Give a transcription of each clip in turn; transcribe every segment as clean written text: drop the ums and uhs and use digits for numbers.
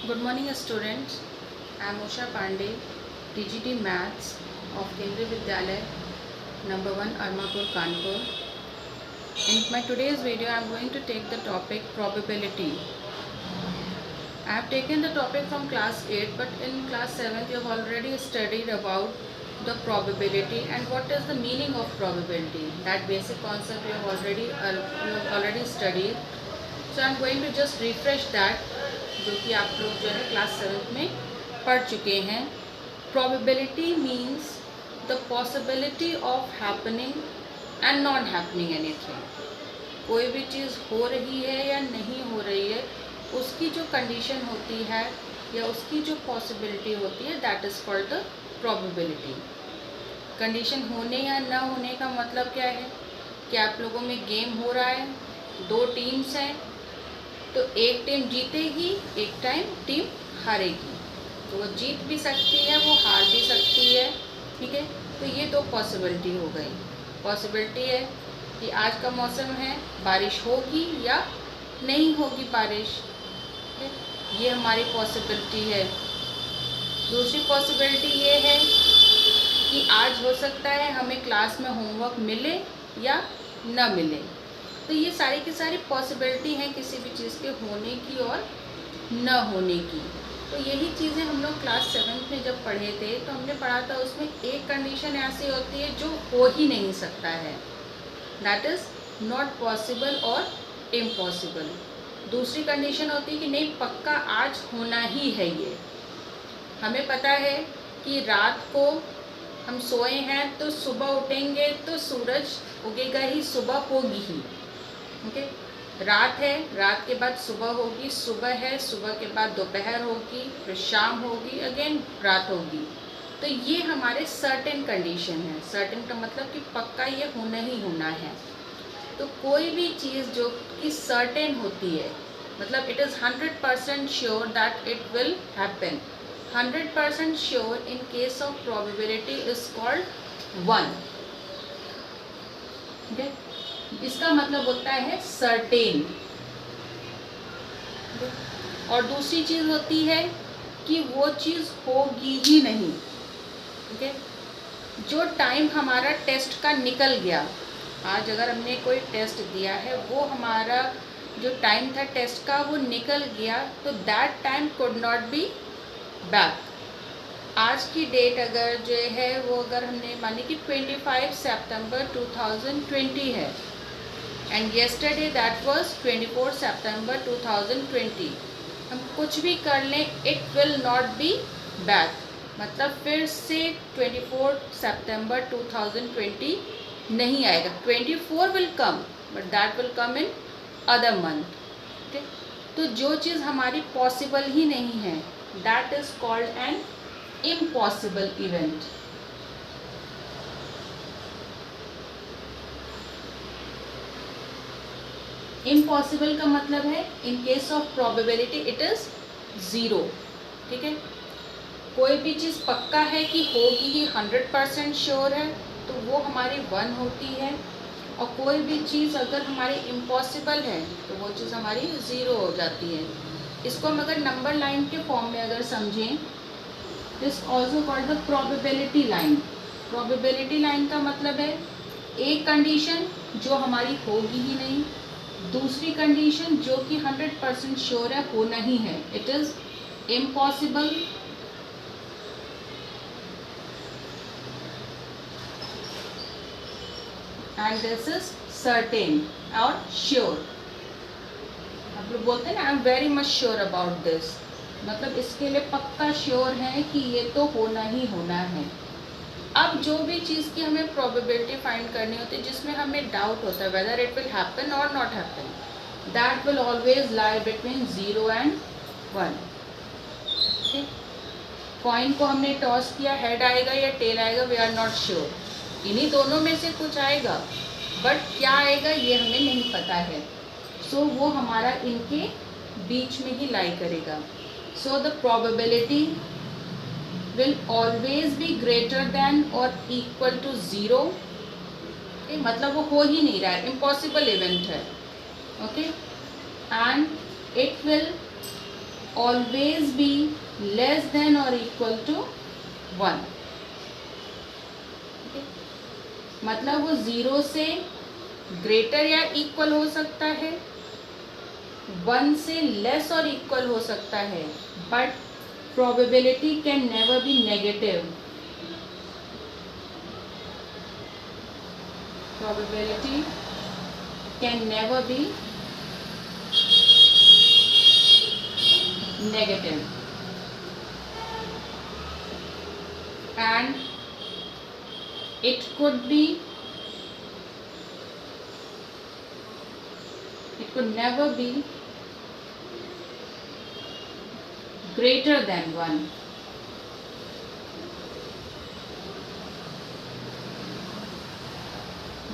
Good morning students. I am Usha Pandey, TGT Maths of Kendriya Vidyalaya number 1 Armapur Kanpur. In my today's video I am going to take the topic probability. I have taken the topic from class 8 but in class 7 you have already studied about the probability and what is the meaning of probability. That basic concept you have already studied. So I am going to just refresh that जो कि आप लोग जो है class 7 में पढ़ चुके हैं. Probability means the possibility of happening and not happening anything. कोई भी चीज़ हो रही है या नहीं हो रही है, उसकी जो कंडीशन होती है या उसकी जो पॉसिबिलिटी होती है, that is called the probability. Condition होने या ना होने का मतलब क्या है कि आप लोगों में गेम हो रहा है, दो टीम्स हैं, तो एक टीम जीतेगी, एक टीम हारेगी. तो वो जीत भी सकती है, वो हार भी सकती है. ठीक है, तो ये दो पॉसिबिलिटी हो गई. पॉसिबिलिटी है कि आज का मौसम है, बारिश होगी या नहीं होगी बारिश. ये हमारी पॉसिबिलिटी है. दूसरी पॉसिबिलिटी ये है कि आज हो सकता है हमें क्लास में होमवर्क मिले या न मिले. तो ये सारी की सारी पॉसिबिलिटी हैं किसी भी चीज़ के होने की और न होने की. तो यही चीज़ें हम लोग क्लास 7 में जब पढ़े थे तो हमने पढ़ा था, उसमें एक कंडीशन ऐसी होती है जो हो ही नहीं सकता है, दैट इज़ नॉट पॉसिबल और इम्पॉसिबल. दूसरी कंडीशन होती है कि नहीं, पक्का आज होना ही है. ये हमें पता है कि रात को हम सोए हैं तो सुबह उठेंगे तो सूरज उगेगा ही, सुबह होगी ही. ओके, रात है, रात के बाद सुबह होगी, सुबह है, सुबह के बाद दोपहर होगी, फिर शाम होगी, अगेन रात होगी. तो ये हमारे सर्टेन कंडीशन है. सर्टेन का मतलब कि पक्का ये होना ही होना है. तो कोई भी चीज़ जो कि सर्टेन होती है, मतलब it is 100% sure that it will happen. 100% sure in case of probability is called 1. ठीक है, इसका मतलब होता है सर्टेन. और दूसरी चीज़ होती है कि वो चीज़ होगी ही नहीं. ठीक है, जो टाइम हमारा टेस्ट का निकल गया, आज अगर हमने कोई टेस्ट दिया है, वो हमारा जो टाइम था टेस्ट का वो निकल गया, तो that time could not be back. आज की डेट अगर जो है वो अगर हमने मानी कि 25 सितंबर 2020 है एंड येस्टरडे दैट वाज 24 सितंबर 2020. हम कुछ भी कर लें, it will not be back. मतलब फिर से 24 सितंबर 2020 नहीं आएगा. 24 will come but that will come in other month. ठीक, तो जो चीज़ हमारी पॉसिबल ही नहीं है, that is called an impossible event. Impossible का मतलब है in case of probability it is 0. ठीक है, कोई भी चीज़ पक्का है कि होगी ही, 100% श्योर है, तो वो हमारी 1 होती है. और कोई भी चीज़ अगर हमारी इम्पॉसिबल है तो वो चीज़ हमारी 0 हो जाती है. इसको हम अगर नंबर लाइन के फॉर्म में अगर समझें, this also called the probability line. Probability line का मतलब है एक कंडीशन जो हमारी होगी ही नहीं, दूसरी कंडीशन जो कि 100% श्योर है, होना ही है, it is impossible, and this is certain और श्योर. आप लोग बोलते हैं ना, I am very much sure about this, मतलब इसके लिए पक्का श्योर है कि ये तो होना ही होना है. अब जो भी चीज़ की हमें प्रोबेबिलिटी फाइंड करनी होती है, जिसमें हमें डाउट होता है वेदर इट विल हैपन और not happen, that will always lie between 0 and 1. ठीक, कॉइन को हमने टॉस किया, हेड आएगा या टेल आएगा, वी आर नॉट श्योर. इन्हीं दोनों में से कुछ आएगा, बट क्या आएगा ये हमें नहीं पता है. सो वो हमारा इनके बीच में ही लाई करेगा. So the probability will always be greater than or equal to 0. okay, मतलब वो हो ही नहीं रहा है, इम्पॉसिबल इवेंट है. Okay, and it will always be less than और इक्वल टू 1। मतलब वो 0 से ग्रेटर या इक्वल हो सकता है, 1 से लेस और इक्वल हो सकता है, but probability can never be negative. Probability can never be negative, and it could never be greater than 1.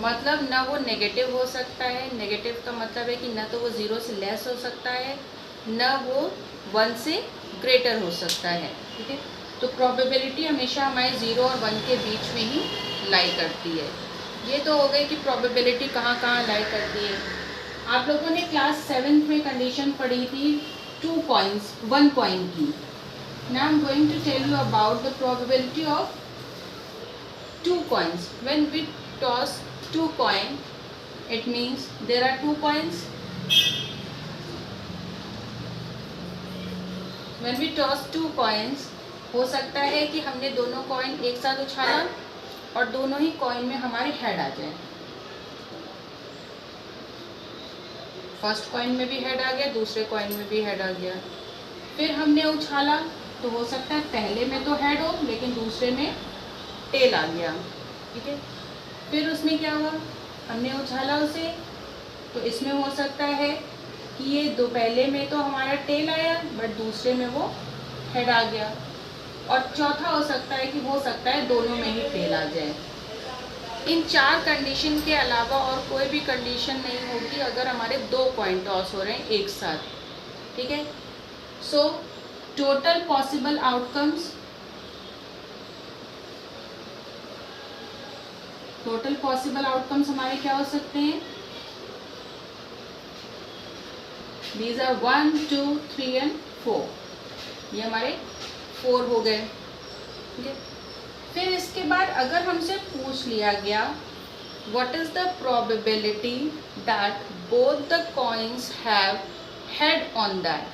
मतलब ना वो नेगेटिव हो सकता है, नेगेटिव का मतलब है कि ना तो वो 0 से लेस हो सकता है, ना वो 1 से ग्रेटर हो सकता है। ठीक है, तो प्रोबेबिलिटी हमेशा हमारे 0 और 1 के बीच में ही लाई करती है। ये तो हो गई कि प्रोबेबिलिटी कहाँ कहाँ लाई करती है। आप लोगों ने क्लास 7 में कंडीशन पढ़ी थी 2 कॉइन्स 1 कॉइन की। Now I am going to tell you about the probability of 2 coins. When we toss 2 coins, it means there are 2 coins. When we toss 2 coins, हो सकता है कि हमने दोनों कॉइन एक साथ उछाला और दोनों ही कॉइन में हमारे हेड आ जाए। फर्स्ट कॉइन में भी हेड आ गया, दूसरे कॉइन में भी हेड आ गया। फिर हमने उछाला तो हो सकता है पहले में तो हेड हो लेकिन दूसरे में टेल आ गया। ठीक है, फिर उसमें क्या हुआ, हमने उछाला उसे तो इसमें हो सकता है कि ये दो पहले में तो हमारा टेल आया बट दूसरे में वो हेड आ गया। और चौथा हो सकता है कि हो सकता है दोनों में ही टेल आ जाए। इन 4 कंडीशन के अलावा और कोई भी कंडीशन नहीं होगी अगर हमारे 2 कॉइन टॉस हो रहे हैं एक साथ। ठीक है, so total possible outcomes, total possible outcomes हमारे क्या हो सकते हैं, दीज आर 1 2 3 एंड 4। ये हमारे 4 हो गए। ठीक है, फिर इसके बाद अगर हमसे पूछ लिया गया what is the probability that both the coins have head on that,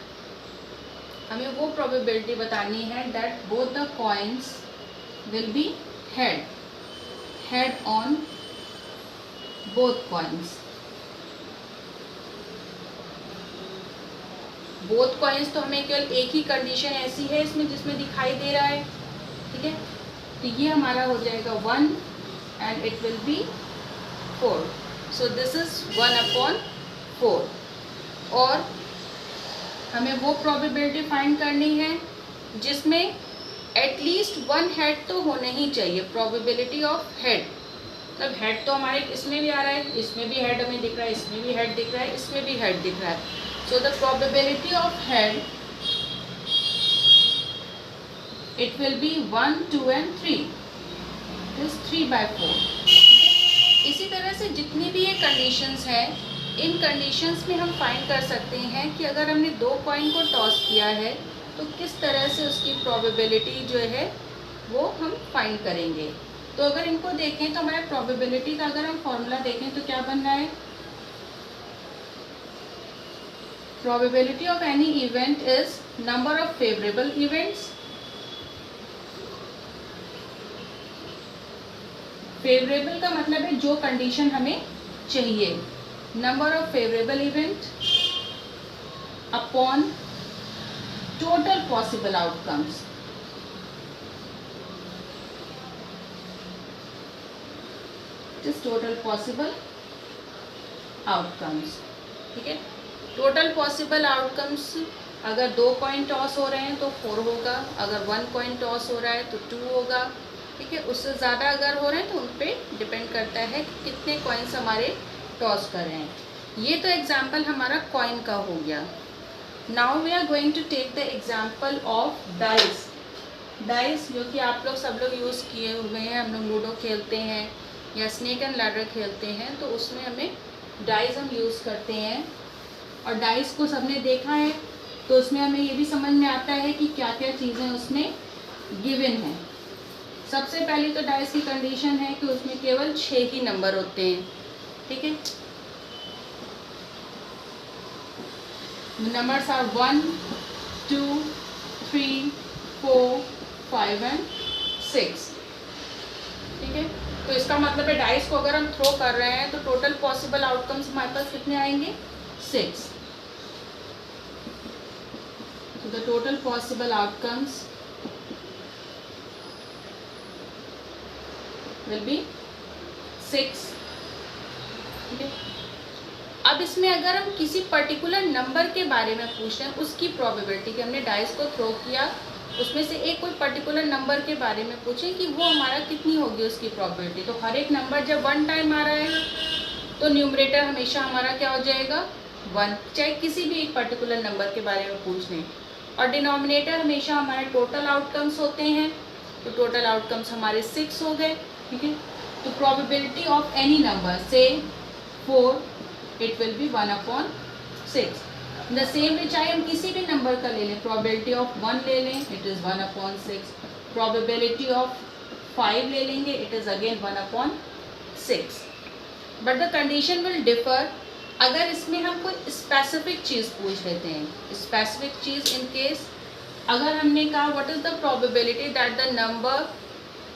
हमें वो प्रोबेबिलिटी बतानी है that both the coins will be head on both coins. Both coins तो हमें केवल एक ही कंडीशन ऐसी है इसमें जिसमें दिखाई दे रहा है। ठीक है, तो ये हमारा हो जाएगा 1 and it will be 4। So this is 1/4 और हमें वो प्रोबेबिलिटी फाइंड करनी है जिसमें एटलीस्ट 1 हेड तो होना ही चाहिए। प्रोबेबिलिटी ऑफ हेड, मतलब हेड तो हमारे इसमें भी आ रहा है, इसमें भी हेड हमें दिख रहा है, इसमें भी हेड दिख रहा है, इसमें भी हेड दिख रहा है। So the probability of head it will be 1 2 and 3, it is 3/4। इसी तरह से जितनी भी ये कंडीशंस हैं, इन कंडीशंस में हम फाइंड कर सकते हैं कि अगर हमने 2 कॉइन को टॉस किया है तो किस तरह से उसकी प्रोबेबिलिटी जो है वो हम फाइंड करेंगे। तो अगर इनको देखें तो हमारे प्रोबेबिलिटी का अगर हम फॉर्मूला देखें तो क्या बन रहा है, probability of any event is number of favourable events. Favourable का मतलब है जो कंडीशन हमें चाहिए, number of favourable event upon total possible outcomes. This total possible outcomes. ठीक है, टोटल पॉसिबल आउटकम्स अगर 2 कॉइन टॉस हो रहे हैं तो 4 होगा, अगर 1 कॉइन टॉस हो रहा है तो 2 होगा। ठीक है, उससे ज़्यादा अगर हो रहे हैं तो उन पर डिपेंड करता है कि कितने कॉइन्स हमारे टॉस कर रहे हैं। ये तो एग्जाम्पल हमारा कॉइन का हो गया। Now we are going to take the example of dice. Dice जो कि आप लोग सब लोग यूज़ किए हुए हैं, हम लोग लूडो खेलते हैं या स्नेक एंड लैडर खेलते हैं तो उसमें हमें डाइस हम यूज़ करते हैं। और डाइस को सबने देखा है, तो उसमें हमें ये भी समझ में आता है कि क्या क्या चीज़ें उसमें गिवन है। सबसे पहली तो डाइस की कंडीशन है कि उसमें केवल 6 ही नंबर होते हैं, ठीक है। नंबर्स आर 1, 2, 3, 4, 5 एंड 6, ठीक है। तो इसका मतलब है डाइस को अगर हम थ्रो कर रहे हैं तो टोटल पॉसिबल आउटकम्स हमारे पास कितने आएंगे, 6। तो the total possible outcomes will be 6, ठीक है। अब इसमें अगर हम किसी पर्टिकुलर नंबर के बारे में पूछ रहे हैं, उसकी प्रोबेबिलिटी कि हमने डाइस को थ्रो किया, उसमें से एक कोई पर्टिकुलर नंबर के बारे में पूछें कि वो हमारा कितनी होगी उसकी प्रोबेबिलिटी, तो हर एक नंबर जब 1 टाइम आ रहा है तो न्यूमरेटर हमेशा हमारा क्या हो जाएगा, 1, चाहे किसी भी एक पर्टिकुलर नंबर के बारे में पूछ लें। और डिनोमिनेटर हमेशा हमारे टोटल आउटकम्स होते हैं, तो टोटल आउटकम्स हमारे 6 हो गए, ठीक है। तो प्रोबेबिलिटी ऑफ एनी नंबर से 4, it will be 1/6। The same way चाहे हम किसी भी नंबर का ले लें, प्रोबेबिलिटी ऑफ 1 ले लें, इट इज़ 1/6। प्रोबेबिलिटी ऑफ 5 ले लेंगे, it is again 1/6। But the condition will differ अगर इसमें हम कोई स्पेसिफिक चीज़ पूछ लेते हैं। स्पेसिफिक चीज़ इन केस अगर हमने कहा what is the probability that the number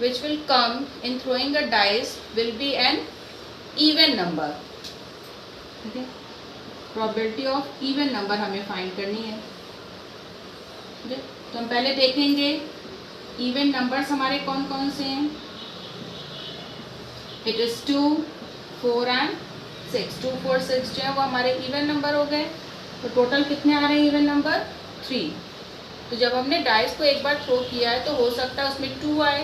which will come in throwing a dice will be an even number, ठीक है। प्रोबेबिलिटी ऑफ इवन नंबर हमें फाइंड करनी है, ठीक है। तो हम पहले देखेंगे इवन नंबर्स हमारे कौन कौन से हैं। It is 2, 4 and 6। 2, 4, 6 जो है वो हमारे इवन नंबर हो गए। तो टोटल कितने आ रहे हैं इवन नंबर, 3। तो जब हमने डाइस को एक बार थ्रो किया है तो हो सकता है उसमें 2 आए,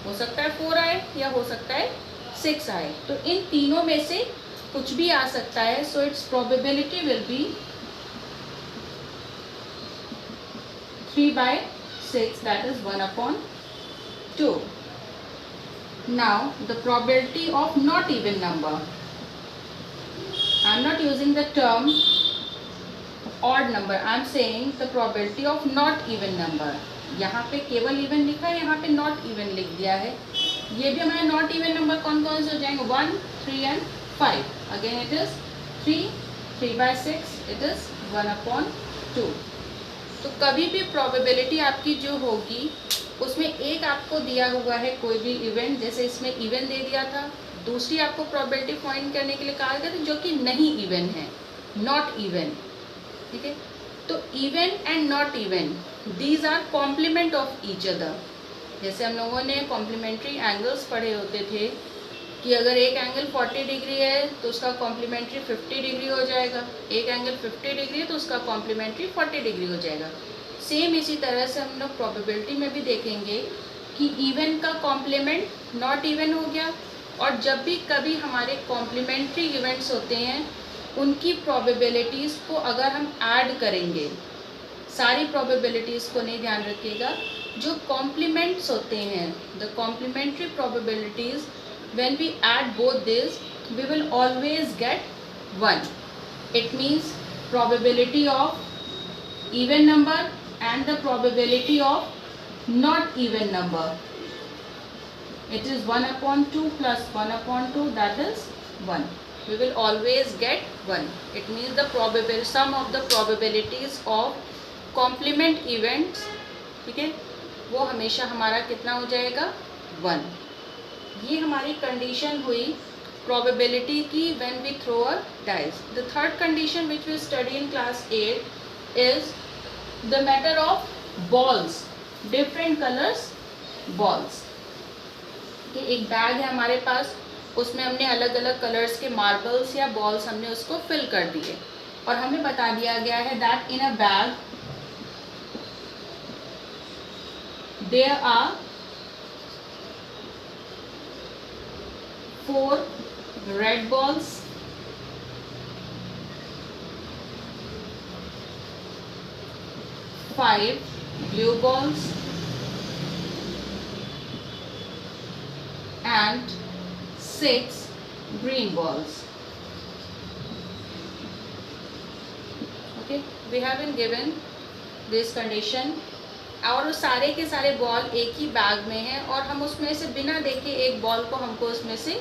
हो सकता है 4 आए, या हो सकता है 6 आए। तो इन तीनों में से कुछ भी आ सकता है। So it's probability will be 3/6, that is 1/2। Now the probability of not even number, I am not using the term odd number, I am saying the probability of not even number. यहाँ पे केवल even लिखा है, यहाँ पे not even लिख दिया है। ये भी हमारे नॉट इवन नंबर कौन कौन से हो जाएंगे, 1, 3 and 5। Again it is 3, 3/6, it is 1/2। तो कभी भी प्रोबेबिलिटी आपकी जो होगी उसमें एक आपको दिया हुआ है कोई भी इवेंट, जैसे इसमें इवन दे दिया था। दूसरी आपको प्रोबेबिलिटी फाइंड करने के लिए कहा गया था जो कि नहीं इवन है, नॉट इवन, ठीक है। तो even and not even, these are complement of each other. जैसे हम लोगों ने कॉम्प्लीमेंट्री एंगल्स पढ़े होते थे कि अगर एक एंगल 40 डिग्री है तो उसका कॉम्प्लीमेंट्री 50 डिग्री हो जाएगा, एक एंगल 50 डिग्री है तो उसका कॉम्प्लीमेंट्री 40 डिग्री हो जाएगा। सेम इसी तरह से हम लोग प्रोबेबिलिटी में भी देखेंगे कि इवन का कॉम्प्लीमेंट नॉट इवन हो गया, और जब भी कभी हमारे कॉम्प्लीमेंट्री इवेंट्स होते हैं उनकी प्रोबेबिलिटीज़ को अगर हम ऐड करेंगे, सारी प्रोबेबिलिटीज़ को नहीं, ध्यान रखिएगा, जो कॉम्प्लीमेंट्स होते हैं, the complementary probabilities, when we add both this we will always get 1. It means probability of even number and the probability of not even number, it is 1/2 plus 1/2, that is 1. We will always get 1. It means the probability, sum of the probabilities of complement events, ठीक है, वो हमेशा हमारा कितना हो जाएगा, 1। ये हमारी कंडीशन हुई प्रोबेबिलिटी की when we throw a dice. The third condition which we study in class 8 is the matter of balls, different colours balls. एक बैग है हमारे पास, उसमें हमने अलग अलग कलर्स के मार्बल्स या बॉल्स हमने उसको फिल कर दिए, और हमें बता दिया गया है that in a bag there are 4 red balls, 5 blue balls and 6 green balls. Okay, we have been given this condition, और सारे के सारे बॉल एक ही बैग में हैं और हम उसमें से बिना देखे एक बॉल को हमको उसमें से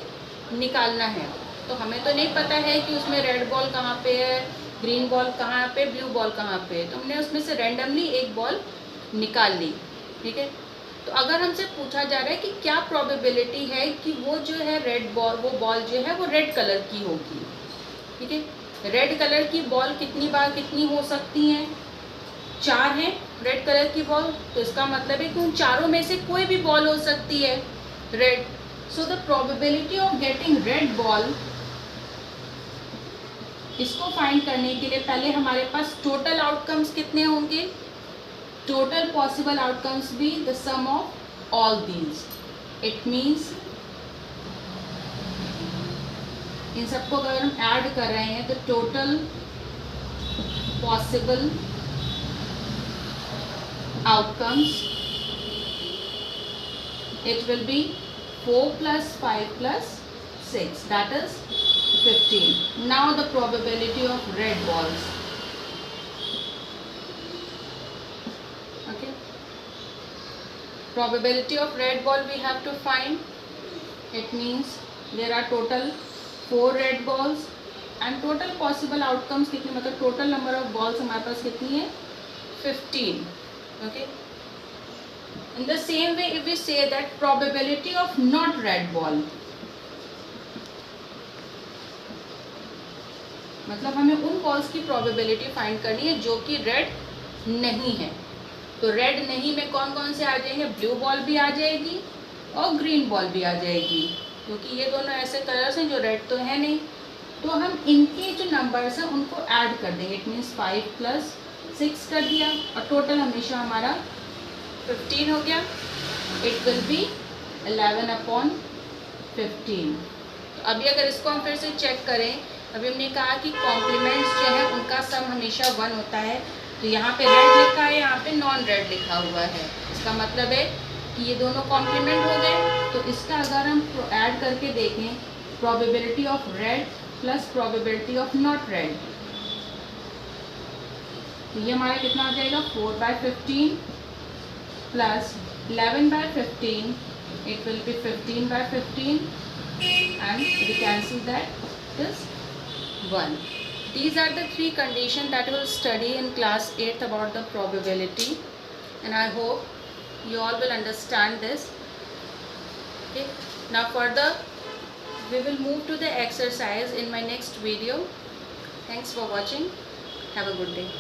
निकालना है। तो हमें तो नहीं पता है कि उसमें रेड बॉल कहाँ पे है, ग्रीन बॉल कहाँ पे, ब्लू बॉल कहाँ पे है, तो हमने उसमें से रैंडमली एक बॉल निकाल ली। ठीक है, तो अगर हमसे पूछा जा रहा है कि क्या प्रोबेबिलिटी है कि वो जो है रेड बॉल, वो बॉल जो है वो रेड कलर की होगी। ठीक है, रेड कलर की बॉल कितनी बार कितनी हो सकती हैं? 4 हैं रेड कलर की बॉल, तो इसका मतलब है कि उन चारों में से कोई भी बॉल हो सकती है red. So the probability of getting red ball, इसको फाइंड करने के लिए पहले हमारे पास टोटल आउटकम्स कितने होंगे? Total possible outcomes be the sum of all these. It means in सबको अगर हम ऐड कर रहे हैं तो total possible outcomes, it will be 4 plus 5 plus 6, that is 15. Now the probability of red balls. Okay, probability of red ball we have to find. It means there are total 4 red balls and total possible outcomes कितने, मतलब total number of balls हमारे पास कितनी है? 15. Okay, in the same way if we say that probability of not red ball, मतलब हमें उन balls की probability find करनी है जो कि रेड नहीं है। तो रेड नहीं में कौन कौन से आ जाएंगे? ब्लू बॉल भी आ जाएगी और ग्रीन बॉल भी आ जाएगी, क्योंकि ये दोनों ऐसे कलर्स हैं जो रेड तो है नहीं। तो हम इनके जो नंबर्स हैं उनको ऐड कर देंगे। इट मीन्स 5 plus 6 कर दिया और टोटल हमेशा हमारा 15 हो गया। It will be 11/15। तो अभी अगर इसको हम फिर से चेक करें, अभी हमने कहा कि कॉम्प्लीमेंट्स जो है उनका सम हमेशा 1 होता है। तो यहाँ पे रेड लिखा है, यहाँ पे नॉन रेड लिखा हुआ है, इसका मतलब है कि ये दोनों कॉम्प्लीमेंट हो गए। तो इसका अगर हम ऐड करके देखें, probability of red plus probability of not red, तो ये हमारा कितना आ जाएगा? 4/15 plus 11/15, it will be 15/15 and we cancel that, is 1. These are the 3 conditions that we will study in class 8th about the probability, and I hope you all will understand this. Okay, now further we will move to the exercise in my next video. Thanks for watching. Have a good day.